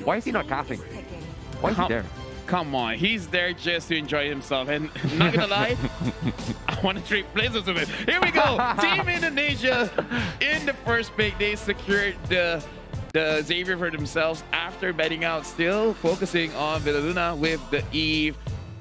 why is he not casting? Why is he there? Come on, he's there just to enjoy himself. And not gonna lie, I want to trade places with him. Here we go. Team Indonesia in the first pick. They secured the Xavier for themselves after betting out, still focusing on Villaluna with the Eve,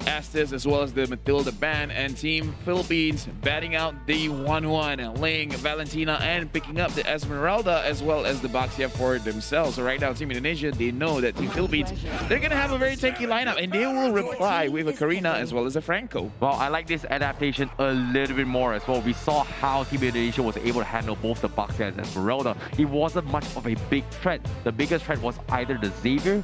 Estes, as well as the Matilda band, and Team Philippines batting out the 1-1, laying Valentina and picking up the Esmeralda as well as the Baxia for themselves. So right now, Team Indonesia, they know that Team Philippines, they're going to have a very tanky lineup, and they will reply with a Karina as well as a Franco. Well, I like this adaptation a little bit more as well. We saw how Team Indonesia was able to handle both the Baxia and Esmeralda. It wasn't much of a big threat. The biggest threat was either the Xavier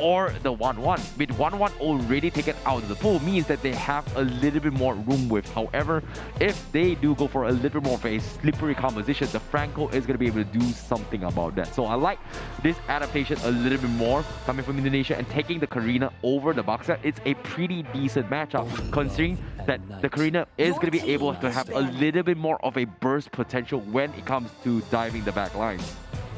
or the 1-1. With 1-1 already taken out of the pool means that they have a little bit more room width. However, if they do go for a little bit more of a slippery composition, the Franco is going to be able to do something about that. So I like this adaptation a little bit more coming from Indonesia, and taking the Karina over the Baxia. It's a pretty decent matchup considering that the Karina is going to be able to have a little bit more of a burst potential when it comes to diving the back line.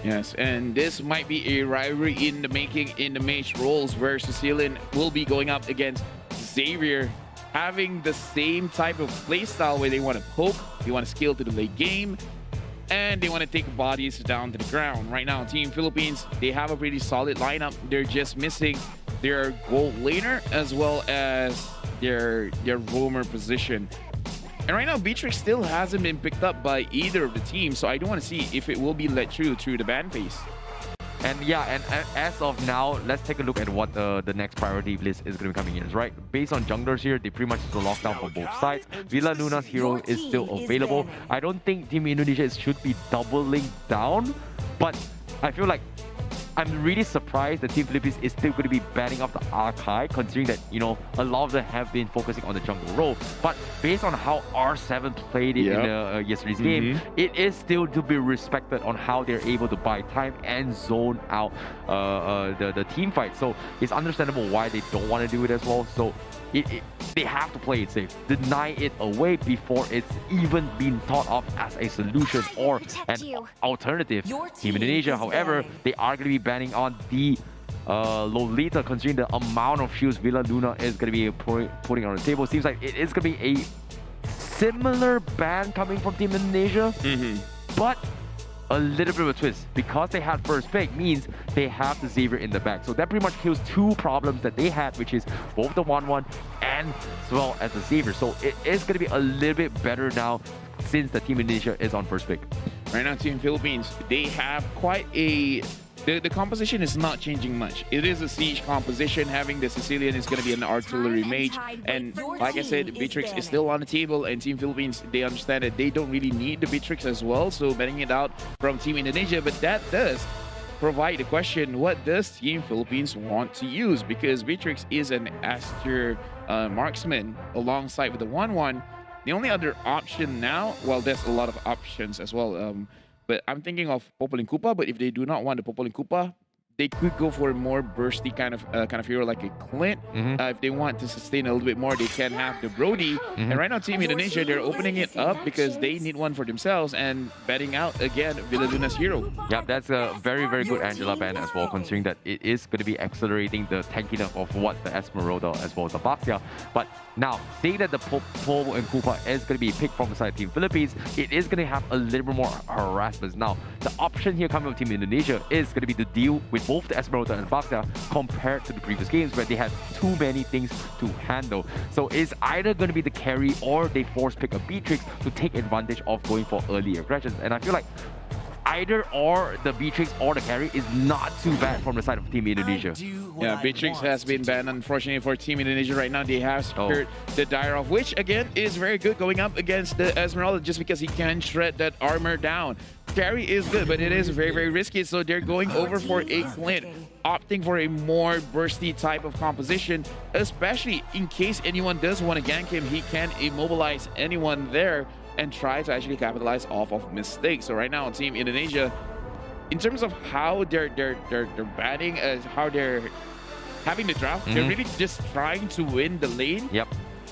Yes, and this might be a rivalry in the making in the mage roles, where Sicilian will be going up against Xavier, having the same type of playstyle where they want to poke, they want to scale to the late game, and they want to take bodies down to the ground. Right now, Team Philippines, they have a pretty solid lineup. They're just missing their gold laner as well as their roamer position. And right now, Beatrix still hasn't been picked up by either of the teams, so I do want to see if it will be let through the ban phase. And yeah, and as of now, let's take a look at what the next priority list is going to be coming in. Right, based on junglers here, they pretty much is a lockdown for both sides. Villaluna's hero is still available. I don't think Team Indonesia should be doubling down, but I feel like I'm really surprised that Team Philippines is still going to be banning off the Archive, considering that, you know, a lot of them have been focusing on the jungle role. But based on how R7 played it in yesterday's game, it is still to be respected on how they're able to buy time and zone out the team fight. So it's understandable why they don't want to do it as well. So they have to play it safe, deny it away before it's even been thought of as a solution or an alternative. Team Indonesia, however, they are going to be banning on the Lolita, considering the amount of shields Villaluna is going to be putting on the table. Seems like it is going to be a similar ban coming from Team Indonesia, but a little bit of a twist. Because they had first pick means they have the Xavier in the back. So that pretty much kills two problems that they had, which is both the 1-1 and as well as the Xavier. So it is going to be a little bit better now since the Team Indonesia is on first pick. Right now, Team Philippines, they have quite a... The composition is not changing much. It is a siege composition. Having the Sicilian is going to be an artillery mage. And like I said, Beatrix is still on the table. And Team Philippines, they understand that they don't really need the Beatrix as well. So betting it out from Team Indonesia. But that does provide the question, what does Team Philippines want to use? Because Beatrix is an S-tier marksman alongside with the 1-1. The only other option now, well, there's a lot of options as well. But I'm thinking of Popolin Koopa. But if they do not want the Popolin Koopa, they could go for a more bursty kind of hero like a Clint. If they want to sustain a little bit more, they can have the Brody. And right now, Team Indonesia, they're opening it up because they need one for themselves and betting out again Villaluna's hero. Yeah, that's a very, very good Angela ban as well, considering that it is going to be accelerating the tankiness of what the Esmeralda as well as the Baxia. But now, seeing that the Popo and Koopa is going to be picked from the side of Team Philippines, it is going to have a little bit more harassment. Now, the option here coming from Team Indonesia is going to be to deal with both the Esmeralda and Baxia compared to the previous games where they had too many things to handle. So it's either going to be the carry or they force pick a Beatrix to take advantage of going for early aggressions. And I feel like either or the Beatrix or the carry is not too bad from the side of Team Indonesia. Yeah, Beatrix has been banned, unfortunately, for Team Indonesia right now. They have secured the Dyrov, which again is very good going up against the Esmeralda just because he can shred that armor down. Carry is good, but it is very, very risky, so they're going over for a Clint, opting for a more bursty type of composition, especially in case anyone does want to gank him, he can immobilize anyone there and try to actually capitalize off of mistakes. So right now, Team Indonesia, in terms of how they're batting, how they're having the draft, they're really just trying to win the lane.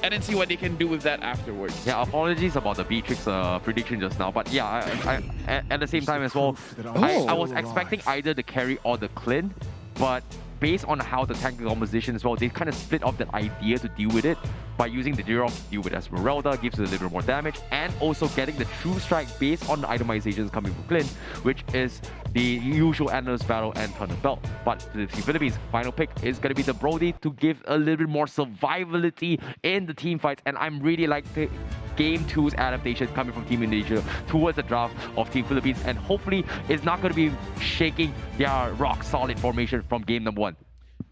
and then see what they can do with that afterwards. Yeah, apologies about the Beatrix prediction just now, but yeah, at the same time as well, I was expecting either the carry or the Clint, but based on how the tank composition as well, they kind of split off that idea to deal with it by using the Durov to deal with Esmeralda, gives it a little bit more damage, and also getting the True Strike based on the itemizations coming from Clint, which is the usual Endless Battle and Thunder Belt. But the Team Philippines' final pick is going to be the Brody to give a little bit more survivability in the team fights, and I'm really like the Game 2's adaptation coming from Team Indonesia towards the draft of Team Philippines, and hopefully it's not going to be shaking their rock-solid formation from game number 1.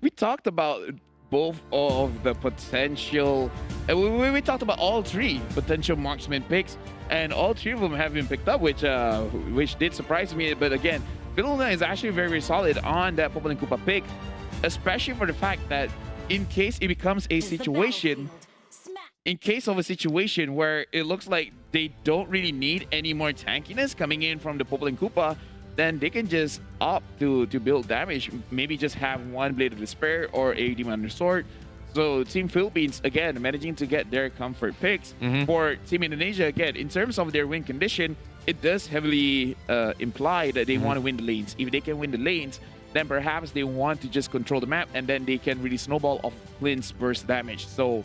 We talked about both of the potential, we talked about all 3 potential marksman picks, and all 3 of them have been picked up, which did surprise me. But again, Villa Luna is actually very, very solid on that Poplin Kupa pick, especially for the fact that in case it becomes a situation, in case of a situation where it looks like they don't really need any more tankiness coming in from the Poplin Kupa, then they can just opt to build damage. Maybe just have one Blade of Despair or a Demon Under Sword. So Team Philippines, again, managing to get their comfort picks. For Team Indonesia, again, in terms of their win condition, it does heavily imply that they want to win the lanes. If they can win the lanes, then perhaps they want to just control the map, and then they can really snowball off Clint's burst damage. So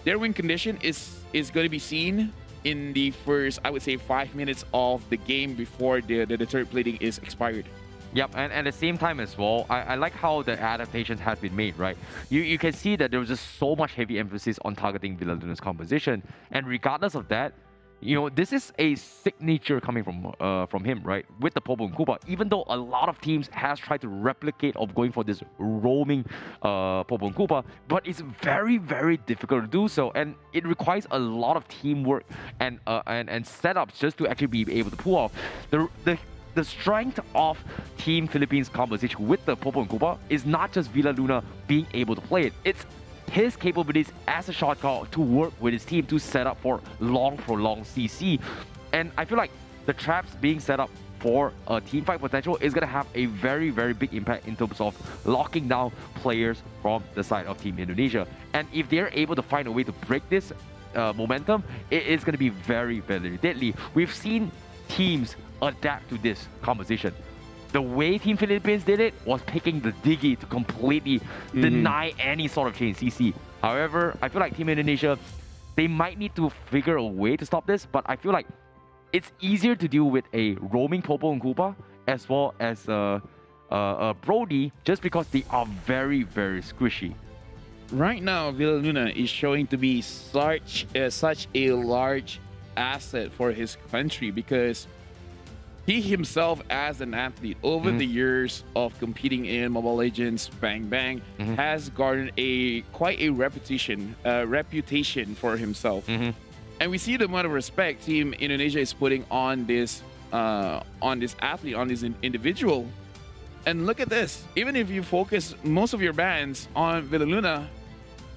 their win condition is going to be seen in the first, I would say, 5 minutes of the game before the third plating is expired. Yep, and at the same time as well, I like how the adaptations has been made, right? You can see that there was just so much heavy emphasis on targeting Villa Luna's composition, and regardless of that, you know, this is a signature coming from him, right? With the Poplin Kupa, even though a lot of teams has tried to replicate of going for this roaming Poplin Kupa, but it's very, very difficult to do so, and it requires a lot of teamwork and setups just to actually be able to pull off the strength of Team Philippines composition with the Poplin Kupa is not just Villa Luna being able to play it. It's his capabilities as a shot call to work with his team to set up for prolonged CC. And I feel like the traps being set up for a team fight potential is going to have a very, very big impact in terms of locking down players from the side of Team Indonesia. And if they're able to find a way to break this momentum, it is going to be very, very deadly. We've seen teams adapt to this composition. The way Team Philippines did it was picking the Diggy to completely deny any sort of chain CC. However, I feel like Team Indonesia, they might need to figure a way to stop this, but I feel like it's easier to deal with a roaming Poplin Kupa as well as a Brody, just because they are very, very squishy. Right now, Villa Luna is showing to be such a large asset for his country, because he himself, as an athlete, over the years of competing in Mobile Legends, Bang Bang, has garnered quite a reputation for himself. And we see the amount of respect Team Indonesia is putting on this athlete, on this individual. And look at this. Even if you focus most of your bans on Villa Luna,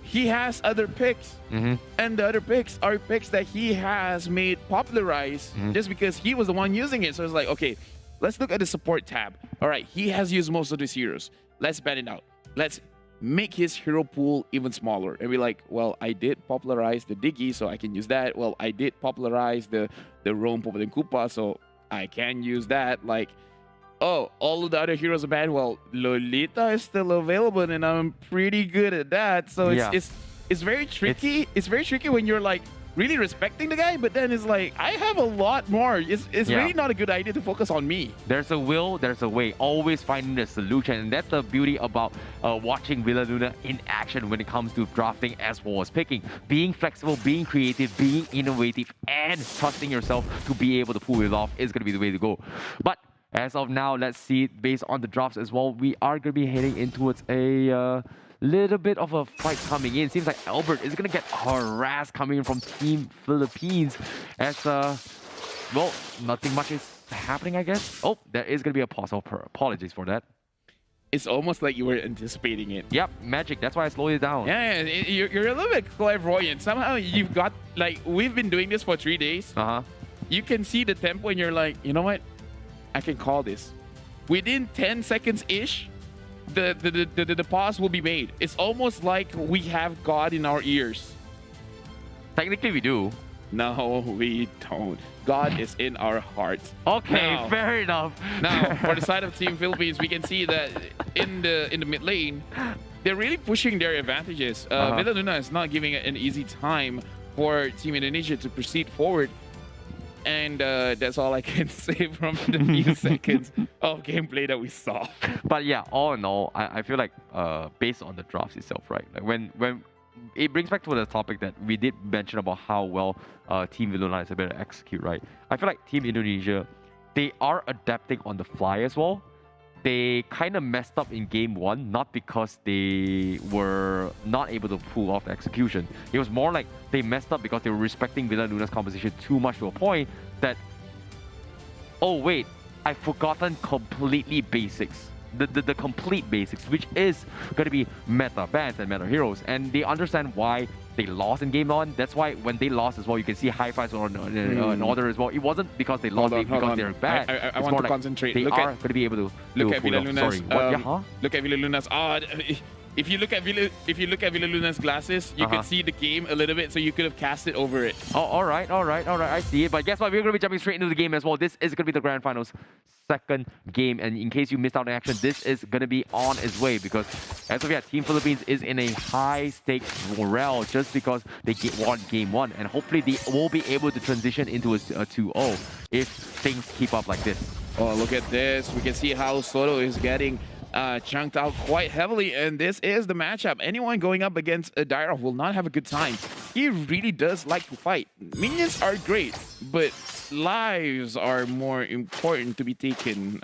he has other picks, and the other picks are picks that he has made popularized just because he was the one using it. So it's like, okay, let's look at the support tab. All right, he has used most of these heroes. Let's ban it out. Let's make his hero pool even smaller. And we're like, well, I did popularize the Diggy, so I can use that. Well, I did popularize the Roam Poplin Kupa, so I can use that. Like, oh, all of the other heroes are banned. Well, Lolita is still available, and I'm pretty good at that. So it's very tricky. It's very tricky when you're like really respecting the guy, but then it's like, I have a lot more. It's really not a good idea to focus on me. There's a will, there's a way. Always finding the solution, and that's the beauty about watching Villa Luna in action when it comes to drafting as well as picking. Being flexible, being creative, being innovative, and trusting yourself to be able to pull it off is going to be the way to go. But as of now, let's see, based on the drafts as well, we are going to be heading in towards a little bit of a fight coming in. Seems like Albert is going to get harassed coming in from Team Philippines as, well, nothing much is happening, I guess. Oh, there is going to be a pause. Apologies for that. It's almost like you were anticipating it. Yep, magic. That's why I slowed it down. Yeah, you're a little bit clairvoyant. Somehow you've got, like, we've been doing this for 3 days. You can see the tempo and you're like, you know what? I can call this. Within 10 seconds-ish, the pause will be made. It's almost like we have God in our ears. Technically, we do. No, we don't. God is in our hearts. Okay, Now- fair enough. Now, for the side of Team Philippines, we can see that in the mid lane, they're really pushing their advantages. Villa Luna is not giving it an easy time for Team Indonesia to proceed forward. And that's all I can say from the few seconds of gameplay that we saw. But yeah, all in all, I feel like based on the drafts itself, right? Like when it brings back to the topic that we did mention about how well Team Villuna is able to execute, right? I feel like Team Indonesia, they are adapting on the fly as well. They kind of messed up in game one, not because they were not able to pull off the execution. It was more like they messed up because they were respecting Villa Luna's composition too much to a point that, oh wait, I've forgotten completely basics. The complete basics, which is going to be meta bans and meta heroes. And they understand why they lost in game one. That's why when they lost as well, you can see high fives on in order as well. It wasn't because they lost, because they're bad. I want to concentrate. They are going to be able to look at Villa Luna's. Sorry, what? Yeah, huh? Look at Villa Luna's. If you look at Villa Luna's glasses, you can see the game a little bit, so you could have cast it over it. Oh, all right. I see it. But guess what? We're going to be jumping straight into the game as well. This is going to be the grand finals second game, and in case you missed out on action, this is going to be on its way, because as of yet, Team Philippines is in a high stakes morale just because they won game one, and hopefully they will be able to transition into a 2-0 if things keep up like this. Oh, look at this. We can see how Soto is getting chunked out quite heavily, and this is the matchup. Anyone going up against Dyrov will not have a good time. He really does like to fight. Minions are great, but lives are more important to be taken.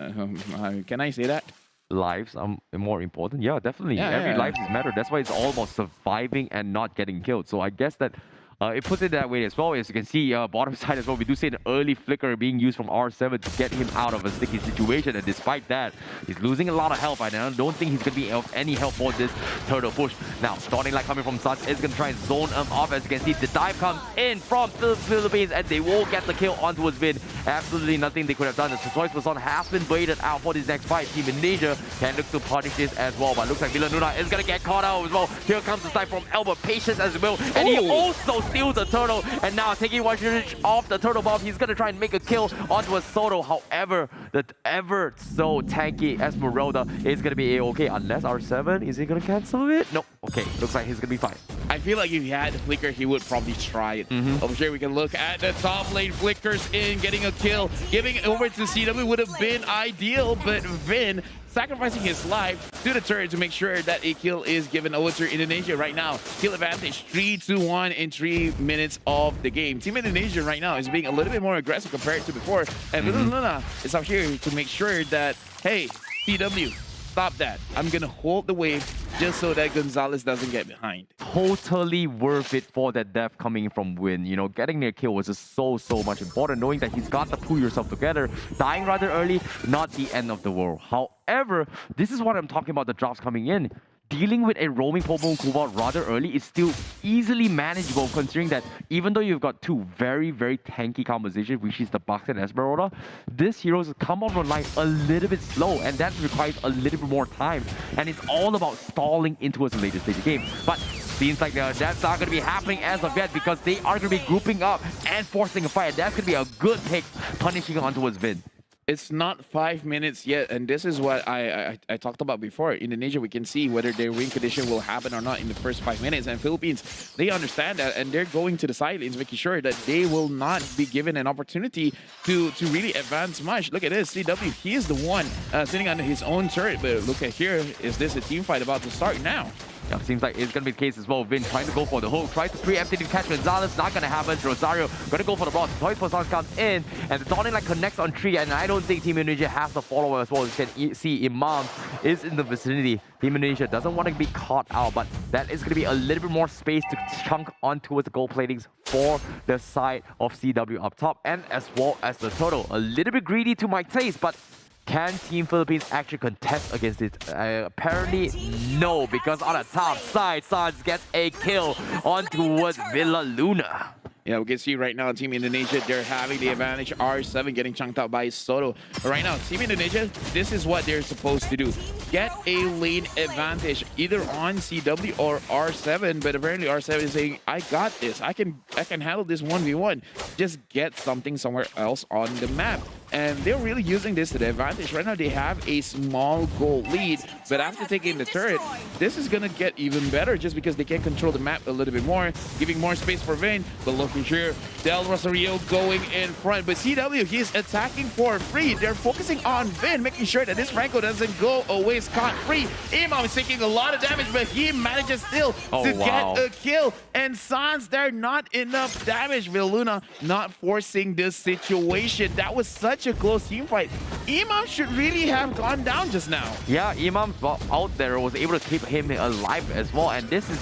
Can I say that? Lives are more important. Yeah, definitely. Every life is matter. That's why it's all about surviving and not getting killed. So I guess that it puts it that way as well. As you can see, bottom side as well, we do see an early flicker being used from R7 to get him out of a sticky situation. And despite that, he's losing a lot of health. I don't think he's going to be of any help for this turtle push. Now, Dawning Light coming from Suns is going to try and zone him off. As you can see, the dive comes in from the Philippines, and they will get the kill onto his Vin. Absolutely nothing they could have done. The choice person has been baited out for this next fight. Team Indonesia can look to punish this as well. But looks like Villa Luna is going to get caught out as well. Here comes the snipe from Albert. Patience as well. And he also steals the turtle, and now taking one shot off the turtle bomb. He's gonna try and make a kill onto a Soto. However, the ever so tanky Esmeralda is gonna be a-okay, unless R7 is he gonna cancel it? No. Okay, looks like he's gonna be fine. I feel like if he had the flicker, he would probably try it. Over here, we can look at the top lane. Flickers in, getting a kill. Giving it over to CW would have been ideal, but Vin sacrificing his life to the turret to make sure that a kill is given over to Indonesia right now. Kill advantage 3-1 in 3 minutes of the game. Team Indonesia right now is being a little bit more aggressive compared to before. And Villa Luna is out here to make sure that, hey, CW, stop that. I'm going to hold the wave just so that Gonzalez doesn't get behind. Totally worth it for that death coming from Win. You know, getting their kill was just so much important, knowing that he's got to pull yourself together. Dying rather early, not the end of the world. However, this is what I'm talking about, the drops coming in. Dealing with a roaming Popo Cobalt rather early is still easily manageable, considering that even though you've got two very tanky compositions, which is the Bucks and Esmeralda, these heroes come out online a little bit slow, and that requires a little bit more time. And it's all about stalling into a later stage of the game. But seems like that's not going to be happening as of yet, because they are going to be grouping up and forcing a fight. And that's going to be a good pick, punishing onto his Vin. It's not 5 minutes yet, and this is what I talked about before. Indonesia, we can see whether their win condition will happen or not in the first 5 minutes, and Philippines, they understand that, and they're going to the sidelines, making sure that they will not be given an opportunity to really advance much. Look at this, CW, he is the one sitting on his own turret, but look at here, is this a team fight about to start now? Yeah, seems like it's going to be the case as well. Vin trying to go for the hook, tries to preempt it to catch Gonzalez. Not going to happen. Rosario going to go for the block. Toys for Sons comes in, and the Dawning Light connects on 3, and I don't think Team Indonesia has the follower as well. You can see Imam is in the vicinity. Team Indonesia doesn't want to be caught out, but that is going to be a little bit more space to chunk on towards the gold platings for the side of CW up top, and as well as the total. A little bit greedy to my taste, but can Team Philippines actually contest against it? Apparently, no, because on the top side, Sans gets a kill on towards Villa Luna. Yeah, we can see right now Team Indonesia, they're having the advantage. R7 getting chunked out by Soto. But right now, Team Indonesia, this is what they're supposed to do. Get a lane advantage either on CW or R7, but apparently R7 is saying, I got this. I can handle this 1v1. Just get something somewhere else on the map. And they're really using this to their advantage. Right now, they have a small goal lead, but after taking the turret, this is going to get even better just because they can control the map a little bit more, giving more space for Vin. But looking here, Del Rosario going in front. But CW, he's attacking for free. They're focusing on Vin, making sure that this Franco doesn't go away scot-free. Imam is taking a lot of damage, but he manages still to get a kill. And Sans, they're not enough damage. Villaluna not forcing this situation. That was such a close team fight. Imam should really have gone down just now. Yeah, Imam out there was able to keep him alive as well, and this is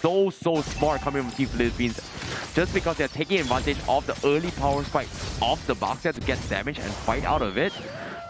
so smart coming from Team Philippines, just because they're taking advantage of the early power spike of the box to get damage and fight out of it.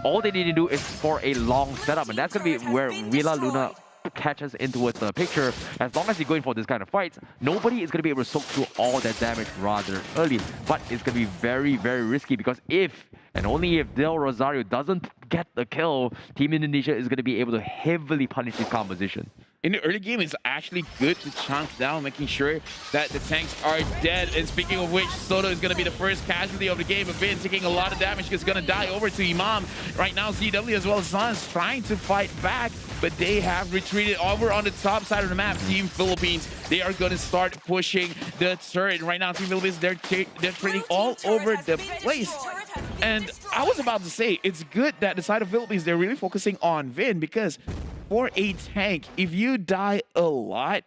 All they need to do is for a long setup, and that's going to be where Villaluna catches into the picture. As long as you're going for this kind of fights, nobody is going to be able to soak through all that damage rather early. But it's going to be very risky, because if and only if Del Rosario doesn't get the kill, Team Indonesia is going to be able to heavily punish this composition. In the early game, it's actually good to chunk down, making sure that the tanks are dead. And speaking of which, Soto is going to be the first casualty of the game. Vin taking a lot of damage, is going to die over to Imam. Right now, CW as well as Sans trying to fight back, but they have retreated over on the top side of the map. Team Philippines, they are going to start pushing the turret. Right now, Team Philippines, they're trading all over the place. And I was about to say, it's good that the side of Philippines, they're really focusing on Vin, because for a tank, if you die a lot,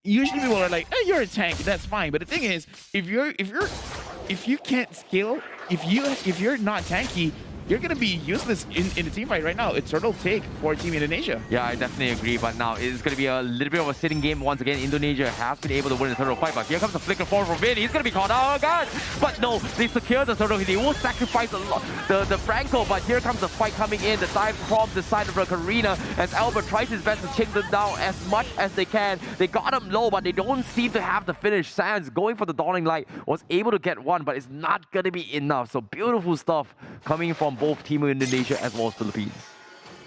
usually people are like, "Hey, you're a tank, that's fine." But the thing is, if you can't scale, if you're not tanky, you're gonna be useless in the team fight right now. It's turtle take for Team Indonesia. Yeah, I definitely agree, but now it's gonna be a little bit of a sitting game once again. Indonesia has been able to win the turtle fight, but here comes the flicker forward from Vin. He's gonna be caught out, oh god! But no, they secure the turtle. They will sacrifice the Franco, but here comes the fight coming in. The dive from the side of the Karina as Albert tries his best to chase them down as much as they can. They got him low, but they don't seem to have the finish. Sans going for the Dawning Light was able to get one, but it's not gonna be enough. So beautiful stuff coming from both Team Indonesia as well as Philippines.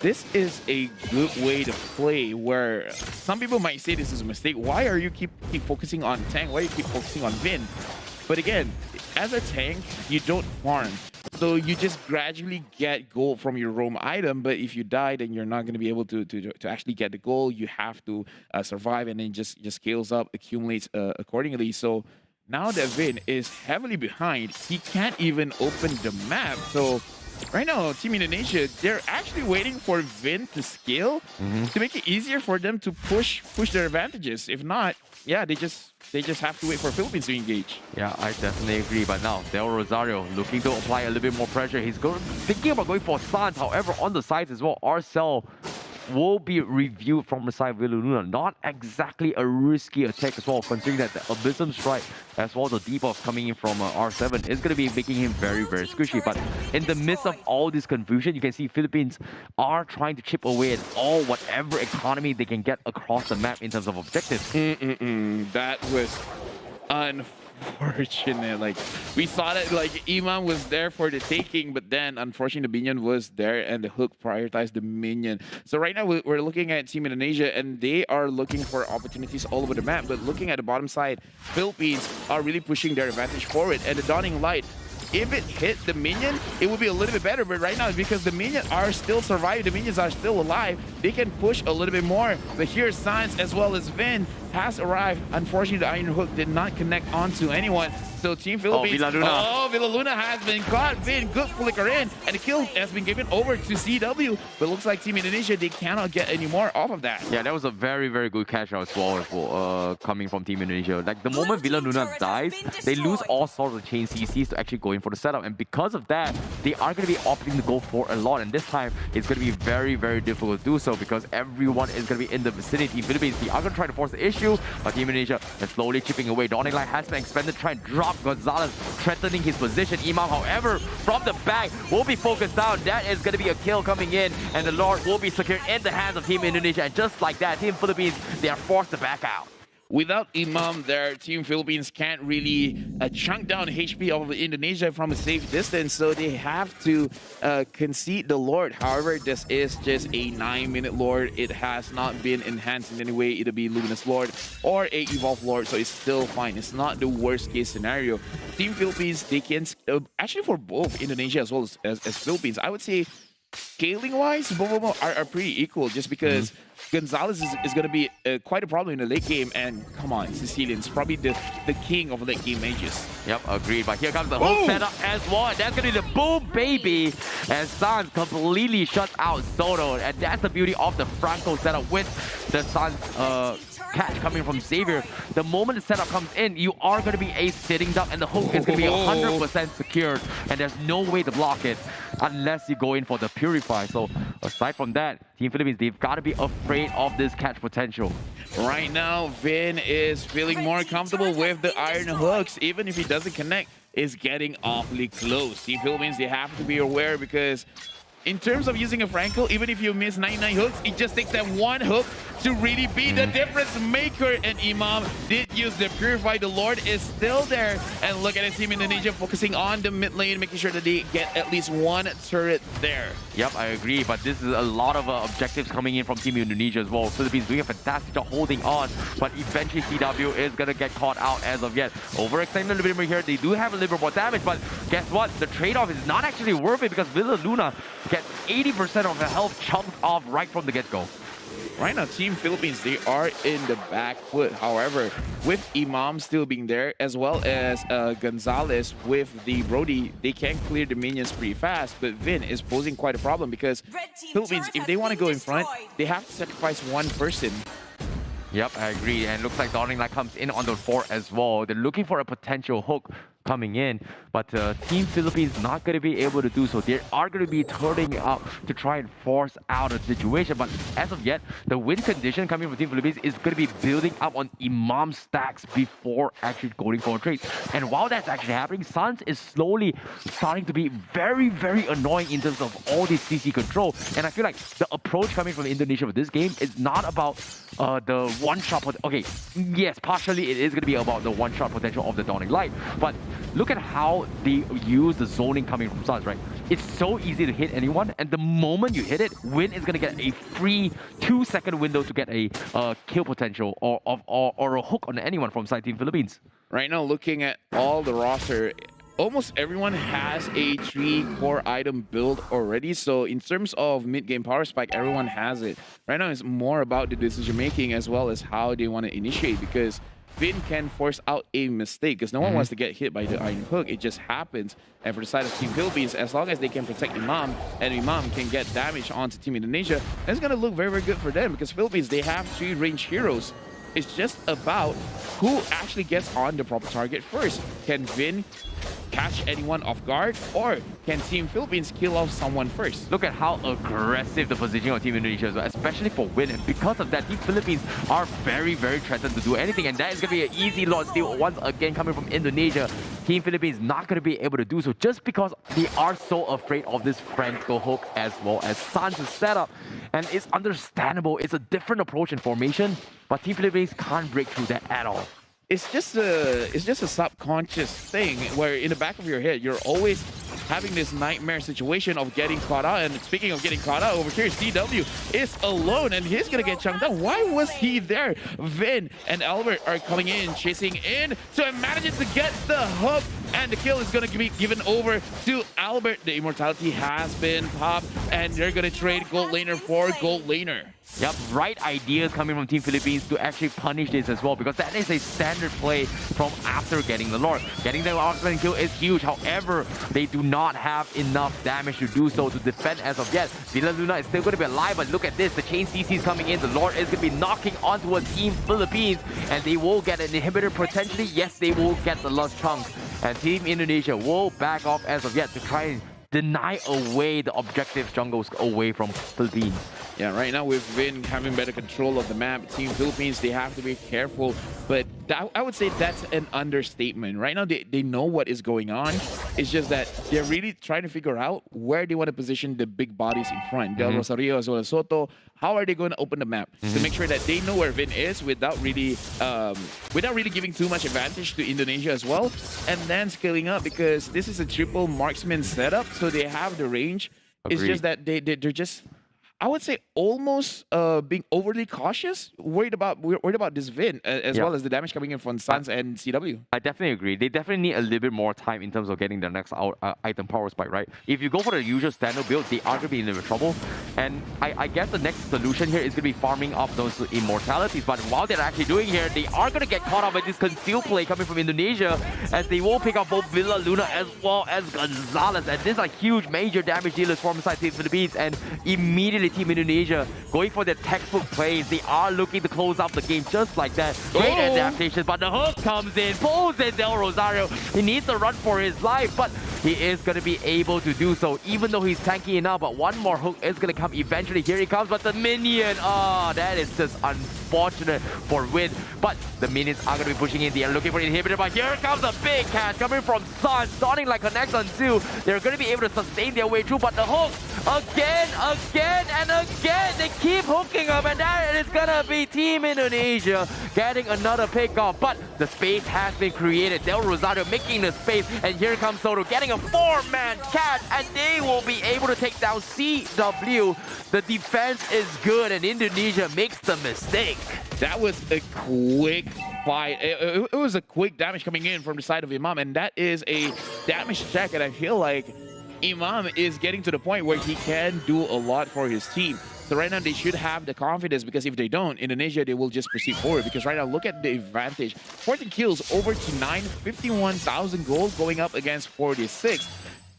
This is a good way to play, where some people might say this is a mistake. Why are you keep focusing on tank? Why do you keep focusing on Vin? But again, as a tank, you don't farm. So you just gradually get gold from your roam item, but if you die, then you're not going to be able to actually get the gold. You have to survive, and then just scales up, accumulates accordingly. So now that Vin is heavily behind, he can't even open the map. So right now, Team Indonesia, they're actually waiting for Vin to scale to make it easier for them to push their advantages. If not, yeah, they just have to wait for Philippines to engage. Yeah, I definitely agree. But now, Del Rosario looking to apply a little bit more pressure. He's thinking about going for Sans. However, on the sides as well, Arcel will be reviewed from the side of Villaluna. Not exactly a risky attack as well, considering that the Abysm Strike as well as the debuff coming in from R7 is going to be making him very squishy. But in the midst of all this confusion, you can see Philippines are trying to chip away at whatever economy they can get across the map in terms of objectives. That was unfortunate. Like, we saw that like Imam was there for the taking, but then unfortunately the minion was there and the hook prioritized the minion. So right now we're looking at Team Indonesia, and they are looking for opportunities all over the map. But looking at the bottom side, Philippines are really pushing their advantage forward, and the Dawning Light, if it hit the minion, it would be a little bit better. But right now, because the minions are still surviving, the minions are still alive, they can push a little bit more. But here, Sans as well as Vin has arrived. Unfortunately, the Iron Hook did not connect onto anyone. So Team Philippines, Villaluna has been caught. Vin, good flicker in, and the kill has been given over to CW. But it looks like Team Indonesia, they cannot get any more off of that. Yeah, that was a very good catch out as well coming from Team Indonesia. Like, the moment Villaluna dies, they lose all sorts of chain CCs to actually go in for the setup. And because of that, they are going to be opting to go for a lot. And this time, it's going to be very difficult to do so, because everyone is going to be in the vicinity. Philippines, they are going to try to force the issue, but Team Indonesia is slowly chipping away. Dawning Light has been expanded, trying to drop Gonzalez, threatening his position. Imam, however, from the back, will be focused down. That is going to be a kill coming in, and the Lord will be secured in the hands of Team Indonesia. And just like that, Team Philippines, they are forced to back out. without Imam there, Team Philippines can't really chunk down HP of Indonesia from a safe distance, so they have to concede the Lord. However, this is just a 9-minute Lord. It has not been enhanced in any way. It'll be Luminous Lord or a Evolved Lord, so it's still fine. It's not the worst case scenario. Team Philippines, they can actually, for both Indonesia as well as Philippines, I would say scaling wise, both of them are pretty equal, just because Gonzalez is going to be quite a problem in the late game. And come on, Sicilian's probably the king of late game mages. Yep, agreed. But here comes the whole setup as well. And that's going to be the boom, baby. And Sans completely shuts out Soto. And that's the beauty of the Franco setup with the Sans catch coming from Xavier. The moment the setup comes in, you are going to be a sitting duck, and the hook is going to be 100% secured. And there's no way to block it unless you go in for the Purify. So aside from that, Team Philippines, they've got to be afraid of this catch potential. Right now, Vin is feeling more comfortable with the iron hooks. Even if he doesn't connect, is getting awfully close. Team Philippines, they have to be aware, because in terms of using a Franco, even if you miss 99 hooks, it just takes that one hook to really be the difference maker. And Imam did use the Purify. The Lord is still there. And look at his Team Indonesia focusing on the mid lane, making sure that they get at least one turret there. Yep, I agree. But this is a lot of objectives coming in from Team Indonesia as well. Philippines doing a fantastic job holding on. But eventually CW is going to get caught out as of yet. Overextending a little bit more here. They do have a little bit more damage. But guess what? The trade-off is not actually worth it, because Villa Luna gets 80% of the health chunked off right from the get-go. Right now, Team Philippines, they are in the back foot. However, with Imam still being there, as well as Gonzalez with the Brody, they can clear the minions pretty fast. But Vin is posing quite a problem, because Philippines, if they want to go in front, they have to sacrifice one person. Yep, I agree. And looks like Dawning Light comes in on the fort as well. They're looking for a potential hook coming in, but Team Philippines not going to be able to do so. They are going to be turning up to try and force out a situation, but as of yet, the win condition coming from Team Philippines is going to be building up on Imam stacks before actually going for a trade. And while that's actually happening, Sans is slowly starting to be very, very annoying in terms of all this CC control. And I feel like the approach coming from Indonesia with this game is not about the one-shot potential. Okay, yes, partially it is going to be about the one-shot potential of the Dawning Light, but look at how they use the zoning coming from Sans, right? It's so easy to hit anyone, and the moment you hit it, Win is going to get a free 2-second window to get a kill potential or a hook on anyone from side Team Philippines. Right now, looking at all the roster, almost everyone has a 3-core item build already. So in terms of mid-game power spike, everyone has it. Right now, it's more about the decision making as well as how they want to initiate, because Vin can force out a mistake, because no one wants to get hit by the iron hook. It just happens. And for the side of Team Philippines, as long as they can protect Imam, and Imam can get damage onto Team Indonesia, it's going to look very, very good for them, because Philippines, they have 3 range heroes. It's just about who actually gets on the proper target first. Can Vin catch anyone off guard, or can Team Philippines kill off someone first? Look at how aggressive the positioning of Team Indonesia is, especially for Win. And because of that, Team Philippines are very, very threatened to do anything. And that is going to be an easy Lord steal once again coming from Indonesia. Team Philippines not going to be able to do so, just because they are so afraid of this Franco hook as well as Sans' setup. And it's understandable. It's a different approach in formation, but Team Philippines can't break through that at all. It's just a subconscious thing where in the back of your head, you're always having this nightmare situation of getting caught out. And speaking of getting caught out, over here, CW is alone, and he's gonna get chunked down. Why was he there? Vin and Albert are coming in, chasing in, so manages to get the hook, and the kill is gonna be given over to Albert. The immortality has been popped, and they're gonna trade gold laner for gold laner. Yep, right ideas coming from Team Philippines to actually punish this as well, because that is a standard play from after getting the Lord. Getting the Oxman kill is huge, however, they do not have enough damage to do so to defend as of yet. Villa Luna is still going to be alive, but look at this, the chain CC is coming in, the Lord is going to be knocking onto a Team Philippines, and they will get an inhibitor potentially. Yes, they will get the last chunk, and Team Indonesia will back off as of yet to try and deny away the objective jungles away from Philippines. Yeah, right now we've been having better control of the map. Team Philippines, they have to be careful, but I would say that's an understatement. Right now, they know what is going on. It's just that they're really trying to figure out where they want to position the big bodies in front. Del Rosario as well as Soto. How are they going to open the map to make sure that they know where Vin is without really giving too much advantage to Indonesia as well, and then scaling up because this is a triple marksman setup, so they have the range. It's Agreed. just that they're just, I would say, almost being overly cautious, worried about this Vin as well as the damage coming in from Suns and CW. I definitely agree. They definitely need a little bit more time in terms of getting their next item power spike, right? If you go for the usual standard build, they are going to be in a little bit of trouble. And I guess the next solution here is going to be farming up those immortalities. But while they're actually doing here, they are going to get caught up with this conceal play coming from Indonesia, as they will pick up both Villa Luna as well as Gonzalez. And these are huge major damage dealers from inside the Philippines. And immediately Team Indonesia going for their textbook plays. They are looking to close out the game just like that. Great adaptation, but the hook comes in, pulls in Del Rosario. He needs to run for his life, but he is going to be able to do so, even though he's tanky enough. But one more hook is going to come eventually. Here he comes, but the minion, that is just unfortunate for Win. But the minions are going to be pushing in. They are looking for an inhibitor, but here comes a big catch coming from Sun, starting like connects on 2. They're going to be able to sustain their way through, but the hook, again, and again, they keep hooking up, and that is going to be Team Indonesia getting another pick off. But the space has been created. Del Rosario making the space, and here comes Soto getting a 4-man catch, and they will be able to take down CW. The defense is good, and Indonesia makes the mistake. That was a quick fight. It was a quick damage coming in from the side of Imam, and that is a damage check, and I feel like Imam is getting to the point where he can do a lot for his team. So right now they should have the confidence, because if they don't, Indonesia, they will just proceed forward. Because right now, look at the advantage. 14 kills over to 9, 51,000 gold going up against 46.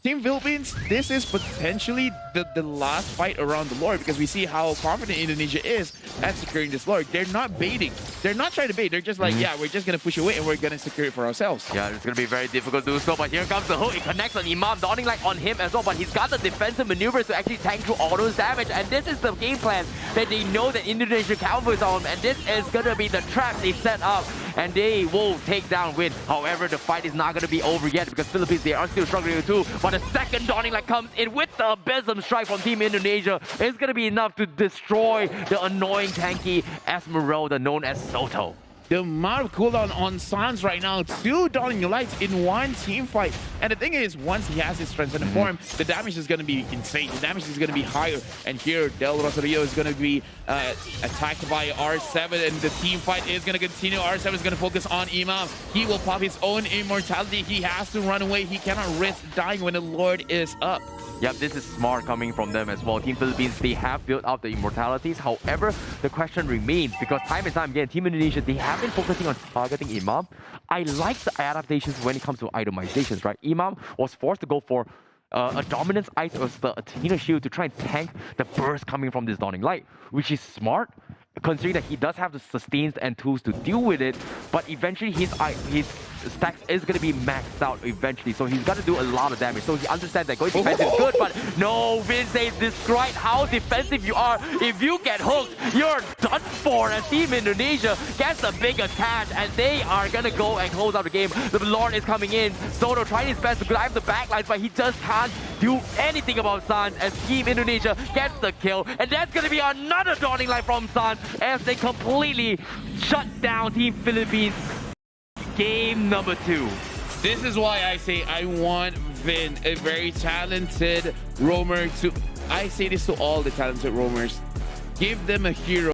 Team Philippines, this is potentially the last fight around the Lord, because we see how confident Indonesia is at securing this Lord. They're not baiting. They're not trying to bait. They're just like, yeah, we're just going to push away and we're going to secure it for ourselves. Yeah, it's going to be very difficult to do so, but here comes the hook. It connects on Imam, dawning light on him as well, but he's got the defensive maneuvers to actually tank through all those damage, and this is the game plan that they know that Indonesia counters on, and this is going to be the trap they set up, and they will take down Win. However, the fight is not going to be over yet, because Philippines, they are still struggling too, but the second dawning light comes in with the Abysm strike from Team Indonesia. It's going to be enough to destroy the annoying tanky Esmeralda known as Soto. The amount of cooldown on Sans right now, 2 Dawning Lights in one team fight. And the thing is, once he has his transcendent form, the damage is going to be insane. The damage is going to be higher. And here, Del Rosario is going to be attacked by R7, and the team fight is going to continue. R7 is going to focus on Imam. He will pop his own immortality. He has to run away. He cannot risk dying when the Lord is up. Yep, this is smart coming from them as well. Team Philippines, they have built out the immortalities. However, the question remains, because time and time again, Team Indonesia, they have been focusing on targeting Imam. I like the adaptations when it comes to itemizations, right? Imam was forced to go for a dominance ice or the Athena shield to try and tank the burst coming from this Dawning Light, which is smart, considering that he does have the sustains and tools to deal with it, but eventually his stacks is going to be maxed out eventually, so he's got to do a lot of damage. So he understands that going defensive is good, but no, Vince says despite how defensive you are, if you get hooked, you're done for. And Team Indonesia gets a big attach, and they are going to go and close out the game. The Lord is coming in. Soto trying his best to climb the backlines, but he just can't do anything about Sans, as Team Indonesia gets the kill. And that's going to be another Dawning Light from Sans, as they completely shut down Team Philippines. Game number 2. This is why I say I want Vin, a very talented roamer, to... I say this to all the talented roamers. Give them a hero.